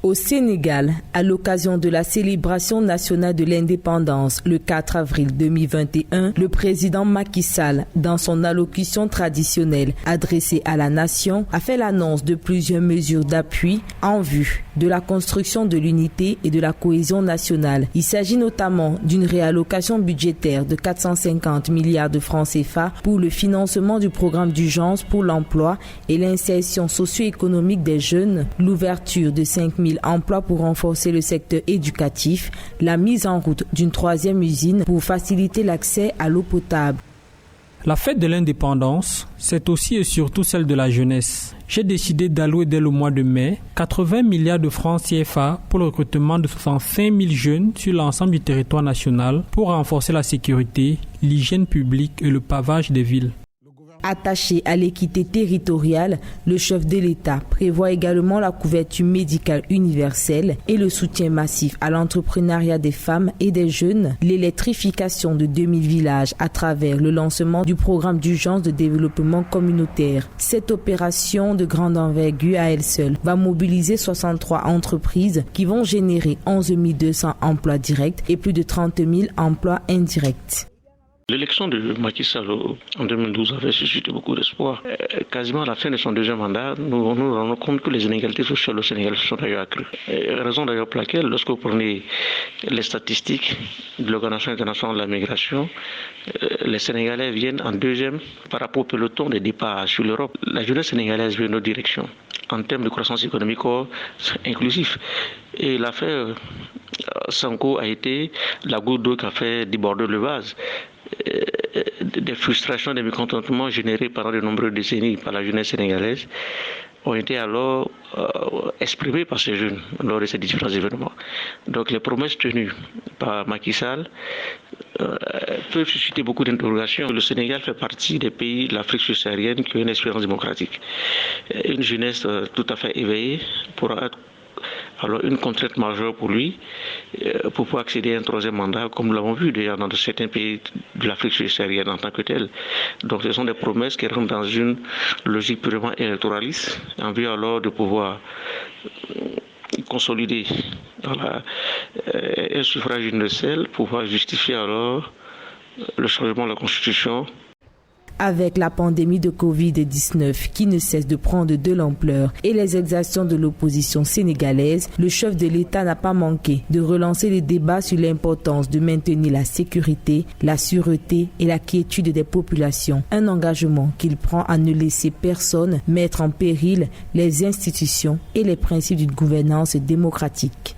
Au Sénégal, à l'occasion de la célébration nationale de l'indépendance le 4 avril 2021, le président Macky Sall, dans son allocution traditionnelle adressée à la nation, a fait l'annonce de plusieurs mesures d'appui en vue de la construction de l'unité et de la cohésion nationale. Il s'agit notamment d'une réallocation budgétaire de 450 milliards de francs CFA pour le financement du programme d'urgence pour l'emploi et l'insertion socio-économique des jeunes, l'ouverture de 5 000 emplois pour renforcer le secteur éducatif, la mise en route d'une 3e usine pour faciliter l'accès à l'eau potable. La fête de l'indépendance, c'est aussi et surtout celle de la jeunesse. J'ai décidé d'allouer dès le mois de mai 80 milliards de francs CFA pour le recrutement de 65 000 jeunes sur l'ensemble du territoire national pour renforcer la sécurité, l'hygiène publique et le pavage des villes. Attaché à l'équité territoriale, le chef de l'État prévoit également la couverture médicale universelle et le soutien massif à l'entrepreneuriat des femmes et des jeunes, l'électrification de 2000 villages à travers le lancement du programme d'urgence de développement communautaire. Cette opération de grande envergure à elle seule va mobiliser 63 entreprises qui vont générer 11 200 emplois directs et plus de 30 000 emplois indirects. L'élection de Macky Sall en 2012 avait suscité beaucoup d'espoir. Quasiment à la fin de son 2e mandat, nous rendons compte que les inégalités sociales au Sénégal sont d'ailleurs accrues. Raison d'ailleurs pour laquelle, lorsque vous prenez les statistiques de l'Organisation internationale de la migration, les Sénégalais viennent en 2e par rapport au peloton des départs sur l'Europe. La jeunesse sénégalaise veut une autre direction en termes de croissance économique inclusif. Et l'affaire Sanko a été la goutte d'eau qui a fait déborder le vase. Des frustrations, des mécontentements générés pendant de nombreuses décennies par la jeunesse sénégalaise ont été alors exprimés par ces jeunes lors de ces différents événements. Donc les promesses tenues par Macky Sall peuvent susciter beaucoup d'interrogations. Le Sénégal fait partie des pays de l'Afrique subsaharienne qui ont une expérience démocratique. Une jeunesse tout à fait éveillée pourra être alors une contrainte majeure pour lui pour pouvoir accéder à un 3e mandat, comme nous l'avons vu déjà dans certains pays de l'Afrique subsaharienne en tant que tel. Donc ce sont des promesses qui rentrent dans une logique purement électoraliste, en vue alors de pouvoir consolider un suffrage universel, pouvoir justifier alors le changement de la Constitution. Avec la pandémie de Covid-19 qui ne cesse de prendre de l'ampleur et les exactions de l'opposition sénégalaise, le chef de l'État n'a pas manqué de relancer les débats sur l'importance de maintenir la sécurité, la sûreté et la quiétude des populations. Un engagement qu'il prend à ne laisser personne mettre en péril les institutions et les principes d'une gouvernance démocratique.